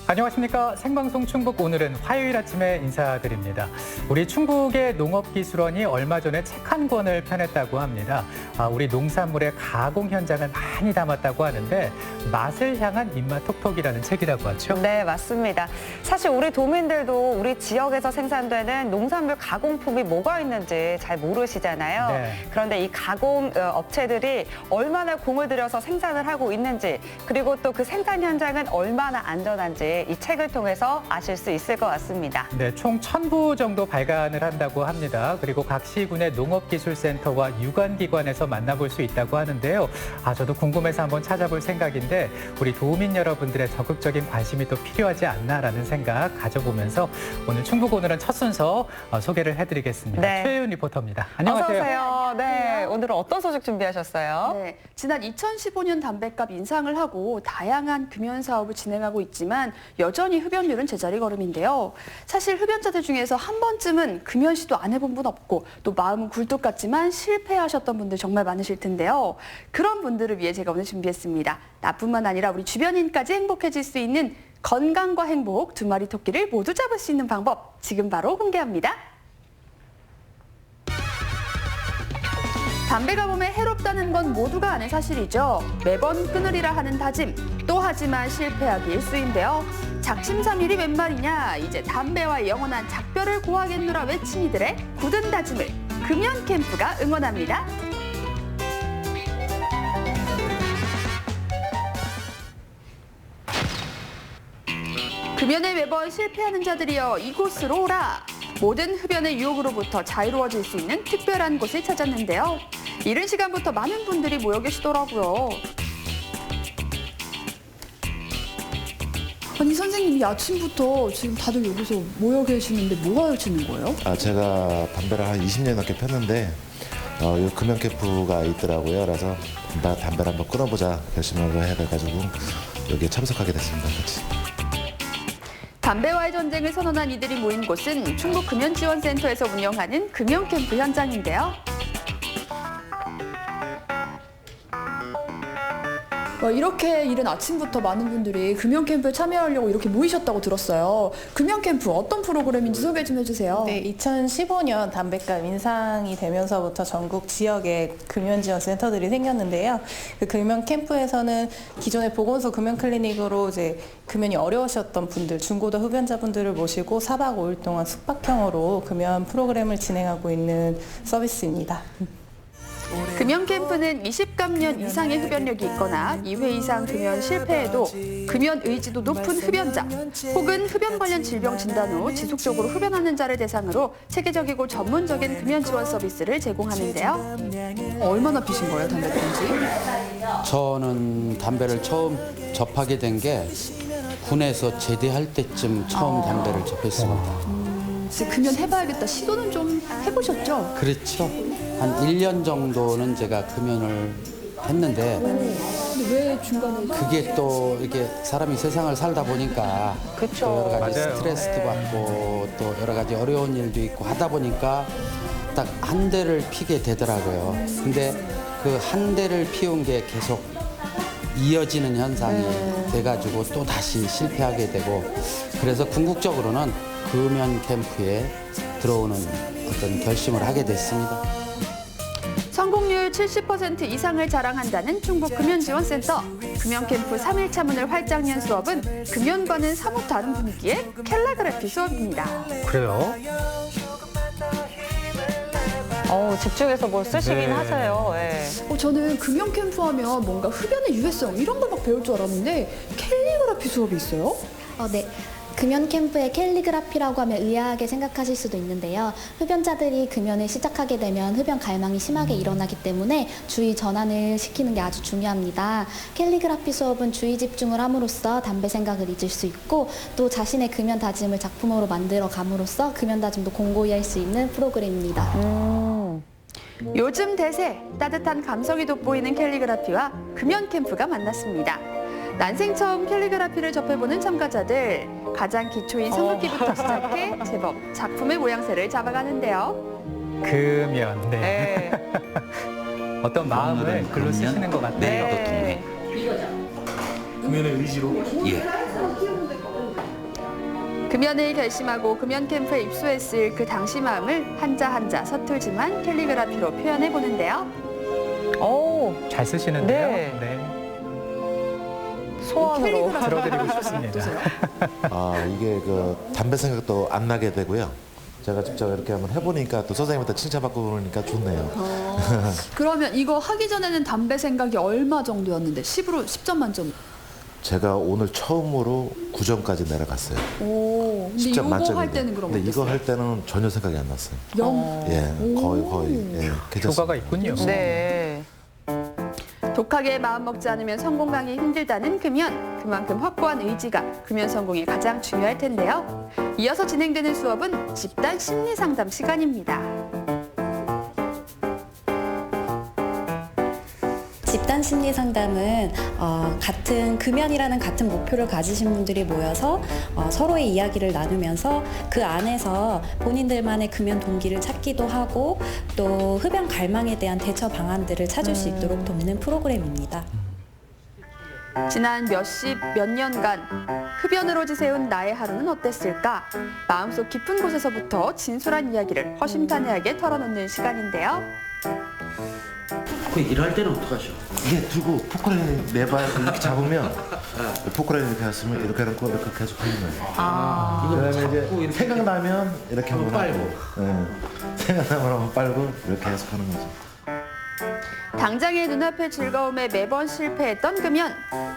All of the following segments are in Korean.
안녕하십니까. 생방송 충북, 오늘은 화요일 아침에 인사드립니다. 우리 충북의 농업기술원이 얼마 전에 책 한 권을 펴냈다고 합니다. 우리 농산물의 가공 현장을 많이 담았다고 하는데 맛을 향한 입맛 톡톡이라는 책이라고 하죠. 네, 맞습니다. 사실 우리 도민들도 우리 지역에서 생산되는 농산물 가공품이 뭐가 있는지 잘 모르시잖아요. 네. 그런데 이 가공 업체들이 얼마나 공을 들여서 생산을 하고 있는지, 그리고 또 그 생산 현장은 얼마나 안전한지 이 책을 통해서 아실 수 있을 것 같습니다. 네, 총 1000부 정도 발간을 한다고 합니다. 그리고 각 시군의 농업기술센터와 유관기관에서 만나볼 수 있다고 하는데요. 저도 궁금해서 한번 찾아볼 생각인데 우리 도민 여러분들의 적극적인 관심이 또 필요하지 않나라는 생각 가져보면서 오늘 충북 오늘은 첫 순서 소개를 해드리겠습니다. 네. 최혜윤 리포터입니다. 안녕하세요. 어서 오세요. 네, 오늘은 어떤 소식 준비하셨어요? 네, 지난 2015년 담뱃값 인상을 하고 다양한 금연 사업을 진행하고 있지만 여전히 흡연율은 제자리 걸음인데요. 사실 흡연자들 중에서 한 번쯤은 금연 시도 안 해본 분 없고 또 마음은 굴뚝 같지만 실패하셨던 분들 정말 많으실 텐데요. 그런 분들을 위해 제가 오늘 준비했습니다. 나뿐만 아니라 우리 주변인까지 행복해질 수 있는 건강과 행복 두 마리 토끼를 모두 잡을 수 있는 방법 지금 바로 공개합니다. 담배가 몸에 해롭다는 건 모두가 아는 사실이죠. 매번 끊으리라 하는 다짐, 또 하지만 실패하기 일쑤인데요. 작심삼일이 웬 말이냐, 이제 담배와 영원한 작별을 고하겠노라 외친 이들의 굳은 다짐을 금연 캠프가 응원합니다. 금연에 매번 실패하는 자들이여 이곳으로 오라. 모든 흡연의 유혹으로부터 자유로워질 수 있는 특별한 곳을 찾았는데요. 이른 시간부터 많은 분들이 모여 계시더라고요. 아니 선생님이 아침부터 지금 다들 여기서 모여 계시는데 뭐 하시는 거예요? 제가 담배를 한 20년 넘게 폈는데 이 금연 캠프가 있더라고요. 그래서 담배를 한번 끊어보자 결심을 해가지고 여기에 참석하게 됐습니다. 같이. 담배와의 전쟁을 선언한 이들이 모인 곳은 충북 금연지원센터에서 운영하는 금연 캠프 현장인데요. 이렇게 이른 아침부터 많은 분들이 금연 캠프에 참여하려고 이렇게 모이셨다고 들었어요. 금연 캠프 어떤 프로그램인지 소개 좀 해주세요. 네, 2015년 담뱃값 인상이 되면서부터 전국 지역에 금연지원센터들이 생겼는데요. 그 금연 캠프에서는 기존의 보건소 금연 클리닉으로 이제 금연이 어려우셨던 분들, 중고도 흡연자분들을 모시고 4박 5일 동안 숙박형으로 금연 프로그램을 진행하고 있는 서비스입니다. 금연 캠프는 미식감년 이상의 흡연력이 있거나 2회 이상 금연 실패해도 금연 의지도 높은 흡연자 혹은 흡연 관련 질병 진단 후 지속적으로 흡연하는 자를 대상으로 체계적이고 전문적인 금연 지원 서비스를 제공하는데요. 얼마나 피신 거예요, 담배 피운지? 저는 담배를 처음 접하게 된 게 군에서 제대할 때쯤 처음 담배를 접했습니다. 금연 해봐야겠다 시도는 좀 해보셨죠? 그렇죠. 한 1년 정도는 제가 금연을 했는데 근데 왜 중간에 그게 또 이렇게 사람이 세상을 살다 보니까 그쵸. 또 여러 가지 맞아요. 스트레스도 받고 또 여러 가지 어려운 일도 있고 하다 보니까 딱 한 대를 피게 되더라고요. 근데 그 한 대를 피운 게 계속 이어지는 현상이 돼가지고 또 다시 실패하게 되고 그래서 궁극적으로는 금연 캠프에 들어오는 어떤 결심을 하게 됐습니다. 성공률 70% 이상을 자랑한다는 충북 금연지원센터. 금연 캠프 3일 차문을 활짝 연 수업은 금연과는 사뭇 다른 분위기의 캘리그래피 수업입니다. 그래요? 집중해서 뭘 쓰시긴 네. 하세요. 예. 저는 금연 캠프 하면 뭔가 흡연의 유해성 이런 걸 막 배울 줄 알았는데 캘리그래피 수업이 있어요? 네. 금연 캠프의 캘리그라피라고 하면 의아하게 생각하실 수도 있는데요. 흡연자들이 금연을 시작하게 되면 흡연 갈망이 심하게 일어나기 때문에 주의 전환을 시키는 게 아주 중요합니다. 캘리그라피 수업은 주의 집중을 함으로써 담배 생각을 잊을 수 있고 또 자신의 금연 다짐을 작품으로 만들어 감으로써 금연 다짐도 공고히 할 수 있는 프로그램입니다. 요즘 대세 따뜻한 감성이 돋보이는 캘리그라피와 금연 캠프가 만났습니다. 난생 처음 캘리그라피를 접해보는 참가자들 가장 기초인 성극기부터 시작해 제법 작품의 모양새를 잡아가는데요. 금연. 네. 어떤 마음을 글로 쓰시는 것 같아요. 네. 금연의 의지로. 예. 금연을 결심하고 금연 캠프에 입소했을 그 당시 마음을 한자 한자 서툴지만 캘리그라피로 표현해 보는데요. 오, 잘 쓰시는데요. 네. 소원으로. 들어드리고 싶습니다. 어떠세요? 이게 그 담배 생각도 안 나게 되고요. 제가 직접 이렇게 한번 해보니까 또 선생님한테 칭찬받고 그러니까 좋네요. 그러면 이거 하기 전에는 담배 생각이 얼마 정도였는데 10으로 10점 만점. 제가 오늘 처음으로 9점까지 내려갔어요. 오, 근데 10점 이거 만점인데. 할 때는 그럼 근데 이거 어땠어요? 할 때는 전혀 생각이 안 났어요. 영. 예, 거의 예, 괜찮습니다. 효과가 있군요. 네. 독하게 마음 먹지 않으면 성공하기 힘들다는 금연. 그만큼 확고한 의지가 금연 성공에 가장 중요할 텐데요. 이어서 진행되는 수업은 집단 심리 상담 시간입니다. 집단 심리 상담은 같은 금연이라는 같은 목표를 가지신 분들이 모여서 서로의 이야기를 나누면서 그 안에서 본인들만의 금연 동기를 찾기도 하고 또 흡연 갈망에 대한 대처 방안들을 찾을 수 있도록 돕는 프로그램입니다. 지난 몇 년간 흡연으로 지새운 나의 하루는 어땠을까? 마음속 깊은 곳에서부터 진솔한 이야기를 허심탄회하게 털어놓는 시간인데요. 그 일할 때는 어떡하셔? 이게 두고 포크레인 네발 이렇게 잡으면 포크레인 이렇게 했으면 이렇게 해놓고 이렇게 계속 흘리는 거예요. 그다음에 이제 생각나면 이렇게 한번 빨고. 생각나면 한번 빨고 이렇게 계속 하는 거죠. 당장의 눈앞의 즐거움에 매번 실패했던 금연.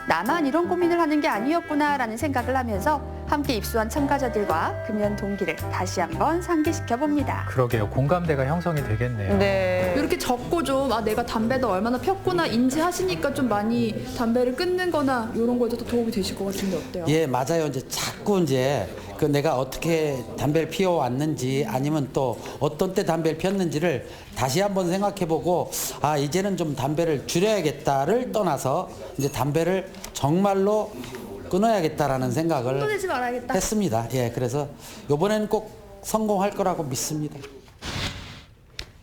나만 이런 고민을 하는 게 아니었구나라는 생각을 하면서 함께 입소한 참가자들과 금연 동기를 다시 한번 상기시켜 봅니다. 그러게요. 공감대가 형성이 되겠네요. 네. 이렇게 적고 좀 내가 담배도 얼마나 폈구나 인지하시니까 좀 많이 담배를 끊는 거나 이런 거에도 더 도움이 되실 것 같은데 어때요? 예, 맞아요. 이제 자꾸 이제 그 내가 어떻게 담배를 피워왔는지 아니면 또 어떤 때 담배를 폈는지를 다시 한번 생각해보고 이제는 좀 담배를 줄여야겠다를 떠나서 이제 담배를 정말로 끊어야겠다라는 생각을 끊어내지 말아야겠다. 했습니다. 예, 그래서 이번에는 꼭 성공할 거라고 믿습니다.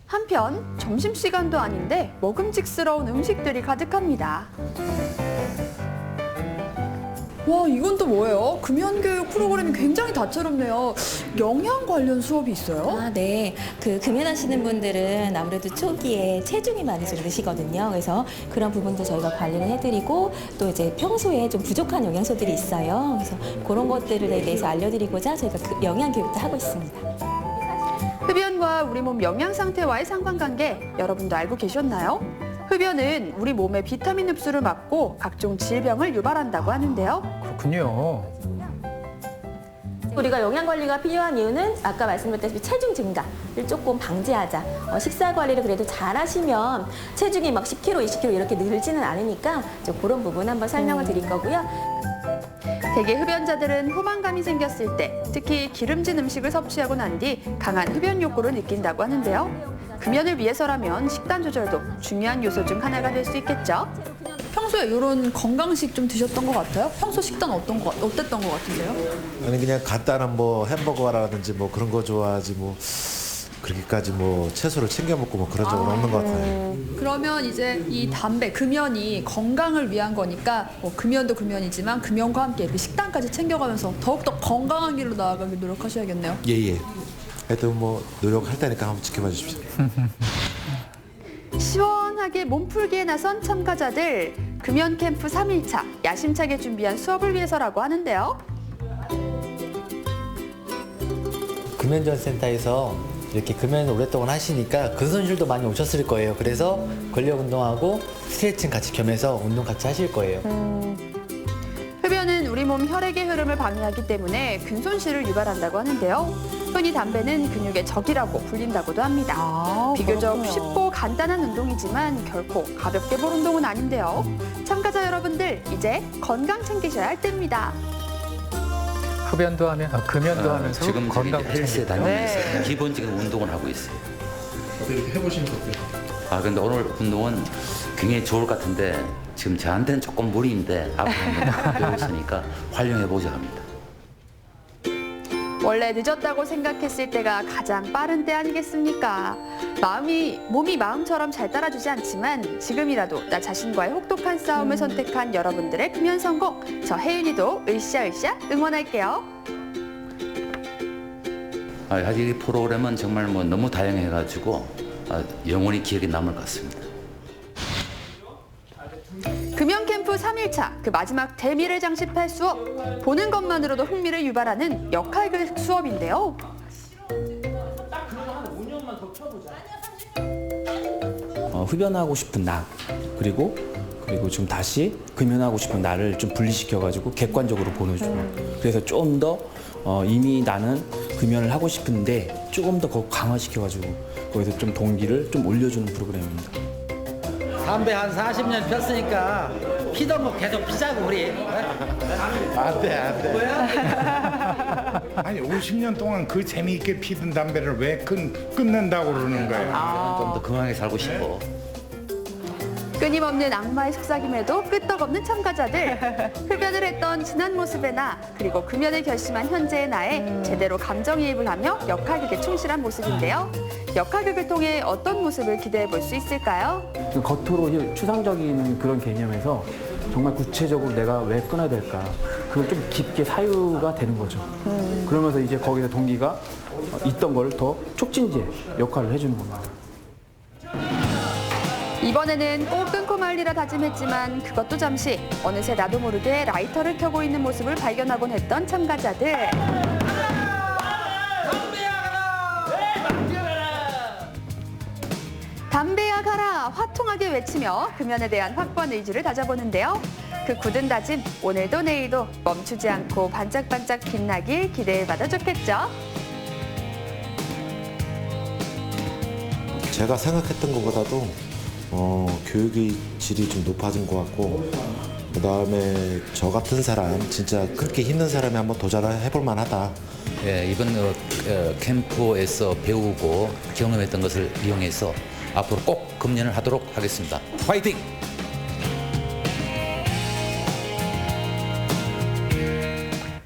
한편 점심시간도 아닌데 먹음직스러운 음식들이 가득합니다. 와, 이건 또 뭐예요? 금연교육 프로그램이 굉장히 다채롭네요. 영양 관련 수업이 있어요? 네. 그 금연하시는 분들은 아무래도 초기에 체중이 많이 좀 드시거든요. 그래서 그런 부분도 저희가 관리를 해드리고 또 이제 평소에 좀 부족한 영양소들이 있어요. 그래서 그런 것들에 대해서 알려드리고자 저희가 그 영양 교육도 하고 있습니다. 흡연과 우리 몸 영양 상태와의 상관관계 여러분도 알고 계셨나요? 흡연은 우리 몸의 비타민 흡수를 막고 각종 질병을 유발한다고 하는데요. 그렇군요. 우리가 영양 관리가 필요한 이유는 아까 말씀드렸다시피 체중 증가를 조금 방지하자. 식사 관리를 그래도 잘 하시면 체중이 막 10kg, 20kg 이렇게 늘지는 않으니까 그런 부분 한번 설명을 드릴 거고요. 대개 흡연자들은 포만감이 생겼을 때 특히 기름진 음식을 섭취하고 난 뒤 강한 흡연 욕구를 느낀다고 하는데요. 금연을 위해서라면 식단 조절도 중요한 요소 중 하나가 될 수 있겠죠. 평소에 이런 건강식 좀 드셨던 것 같아요? 평소 식단 어땠던 것 같은데요? 아니 그냥 간단한 뭐 햄버거라든지 뭐 그런 거 좋아하지 뭐 그렇게까지 뭐 채소를 챙겨 먹고 뭐 그런 적은 없는 것 같아요. 그러면 이제 이 담배, 금연이 건강을 위한 거니까 금연도 금연이지만 금연과 함께 이렇게 식단까지 챙겨가면서 더욱더 건강한 길로 나아가기 노력하셔야겠네요. 예예. 하여튼 뭐 노력할 테니까 한번 지켜봐 주십시오. 시원하게 몸풀기에 나선 참가자들. 금연 캠프 3일차 야심차게 준비한 수업을 위해서라고 하는데요. 금연전센터에서 이렇게 금연을 오랫동안 하시니까 근손실도 많이 오셨을 거예요. 그래서 근력 운동하고 스트레칭 같이 겸해서 운동 같이 하실 거예요. 흡연은 우리 몸 혈액의 흐름을 방해하기 때문에 근손실을 유발한다고 하는데요. 흔히 담배는 근육의 적이라고 불린다고도 합니다. 비교적 그렇군요. 쉽고 간단한 운동이지만 결코 가볍게 볼 운동은 아닌데요. 참가자 여러분들, 이제 건강 챙기셔야 할 때입니다. 흡연도 하면 금연도 하면서 지금 저기 건강 헬스에 다니고 네. 있어요. 기본적인 운동을 하고 있어요. 이렇게 해보시는 거 어때요? 근데 오늘 운동은 굉장히 좋을 것 같은데 지금 저한테는 조금 무리인데 앞으로 한번 배웠으니까 활용해 보자 합니다. 원래 늦었다고 생각했을 때가 가장 빠른 때 아니겠습니까? 몸이 마음처럼 잘 따라주지 않지만 지금이라도 나 자신과의 혹독한 싸움을 선택한 여러분들의 금연 성공, 저 혜윤이도 으쌰으쌰 응원할게요. 아직 이 프로그램은 정말 뭐 너무 다양해가지고 영원히 기억에 남을 것 같습니다. 금연 캠프 3일차 그 마지막 대미를 장식할 수업. 보는 것만으로도 흥미를 유발하는 역할극 수업인데요. 흡연하고 싶은 나 그리고 좀 다시 금연하고 싶은 나를 좀 분리시켜가지고 객관적으로 보여줘요. 그래서 좀 더 이미 나는 금연을 하고 싶은데 조금 더 강화시켜가지고 거기서 좀 동기를 좀 올려주는 프로그램입니다. 담배 한 40년 폈으니까 피던 거 계속 피자고 우리. 안 돼. 아니 50년 동안 그 재미있게 피던 담배를 왜 끊는다고 그러는 거예요? 좀 더 건강하게 살고 싶어. 끊임없는 악마의 속삭임에도 끄떡없는 참가자들. 흡연을 했던 지난 모습의 나, 그리고 금연을 결심한 현재의 나에 제대로 감정이입을 하며 역할극에 충실한 모습인데요. 역할극을 통해 어떤 모습을 기대해 볼 수 있을까요? 겉으로 추상적인 그런 개념에서 정말 구체적으로 내가 왜 끊어야 될까 그걸 좀 깊게 사유가 되는 거죠. 그러면서 이제 거기서 동기가 있던 걸 더 촉진제 역할을 해주는 겁니다. 이번에는 꼭 끊고 말리라 다짐했지만 그것도 잠시 어느새 나도 모르게 라이터를 켜고 있는 모습을 발견하곤 했던 참가자들. 담배야 가라 화통하게 외치며 금연에 대한 확고한 의지를 다져보는데요. 그 굳은 다짐 오늘도 내일도 멈추지 않고 반짝반짝 빛나길 기대해봐도 좋겠죠. 제가 생각했던 것보다도 교육의 질이 좀 높아진 것 같고 그다음에 저 같은 사람 진짜 그렇게 힘든 사람이 한번 도전을 해볼 만하다. 예, 이번 캠프에서 배우고 경험했던 것을 이용해서 앞으로 꼭 금연을 하도록 하겠습니다. 화이팅!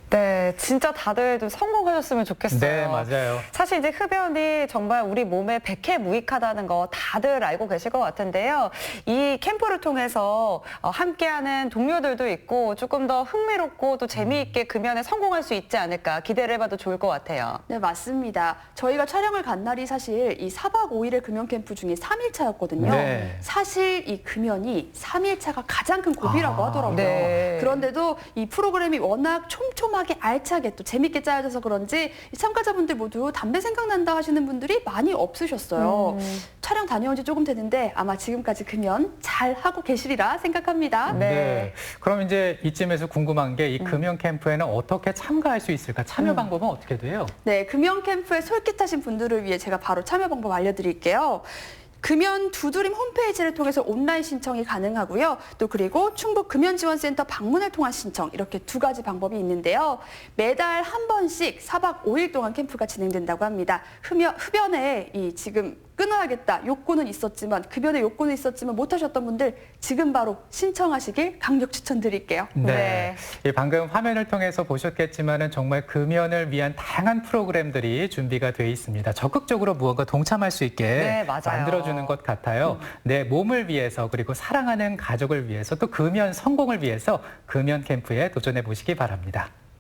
네, 진짜 다들 좀 성공하셨으면 좋겠어요. 네, 맞아요. 사실 이제 흡연이 정말 우리 몸에 백해무익하다는 거 다들 알고 계실 것 같은데요. 이 캠프를 통해서 함께하는 동료들도 있고 조금 더 흥미롭고 또 재미있게 금연에 성공할 수 있지 않을까 기대를 해봐도 좋을 것 같아요. 네, 맞습니다. 저희가 촬영을 간 날이 사실 이 4박 5일의 금연 캠프 중에 3일차였거든요. 네. 사실 이 금연이 3일차가 가장 큰 고비라고 하더라고요. 네. 그런데도 이 프로그램이 워낙 촘촘하게 알차게 또 재밌게 짜여져서 그런지 이 참가자분들 모두 담배 생각난다 하시는 분들이 많이 없으셨어요. 촬영 다녀온 지 조금 됐는데 아마 지금까지 금연 잘 하고 계시리라 생각합니다. 네. 그럼 이제 이쯤에서 궁금한 게 이 금연 캠프에는 어떻게 참가할 수 있을까? 참여 방법은 어떻게 돼요? 네, 금연 캠프에 솔깃하신 분들을 위해 제가 바로 참여 방법 알려드릴게요. 금연 두드림 홈페이지를 통해서 온라인 신청이 가능하고요. 또 그리고 충북 금연지원센터 방문을 통한 신청 이렇게 두 가지 방법이 있는데요. 매달 한 번씩 4박 5일 동안 캠프가 진행된다고 합니다. 흡연에 이 지금 끊어야겠다 욕구는 있었지만 급연의 욕구는 있었지만 못하셨던 분들 지금 바로 신청하시길 강력 추천드릴게요. 네. 방금 화면을 통해서 보셨겠지만은 정말 금연을 위한 다양한 프로그램들이 준비가 돼 있습니다. 적극적으로 무언가 동참할 수 있게 네, 맞아요. 만들어주는 것 같아요. 내 몸을 위해서 그리고 사랑하는 가족을 위해서 또 금연 성공을 위해서 금연 캠프에 도전해 보시기 바랍니다.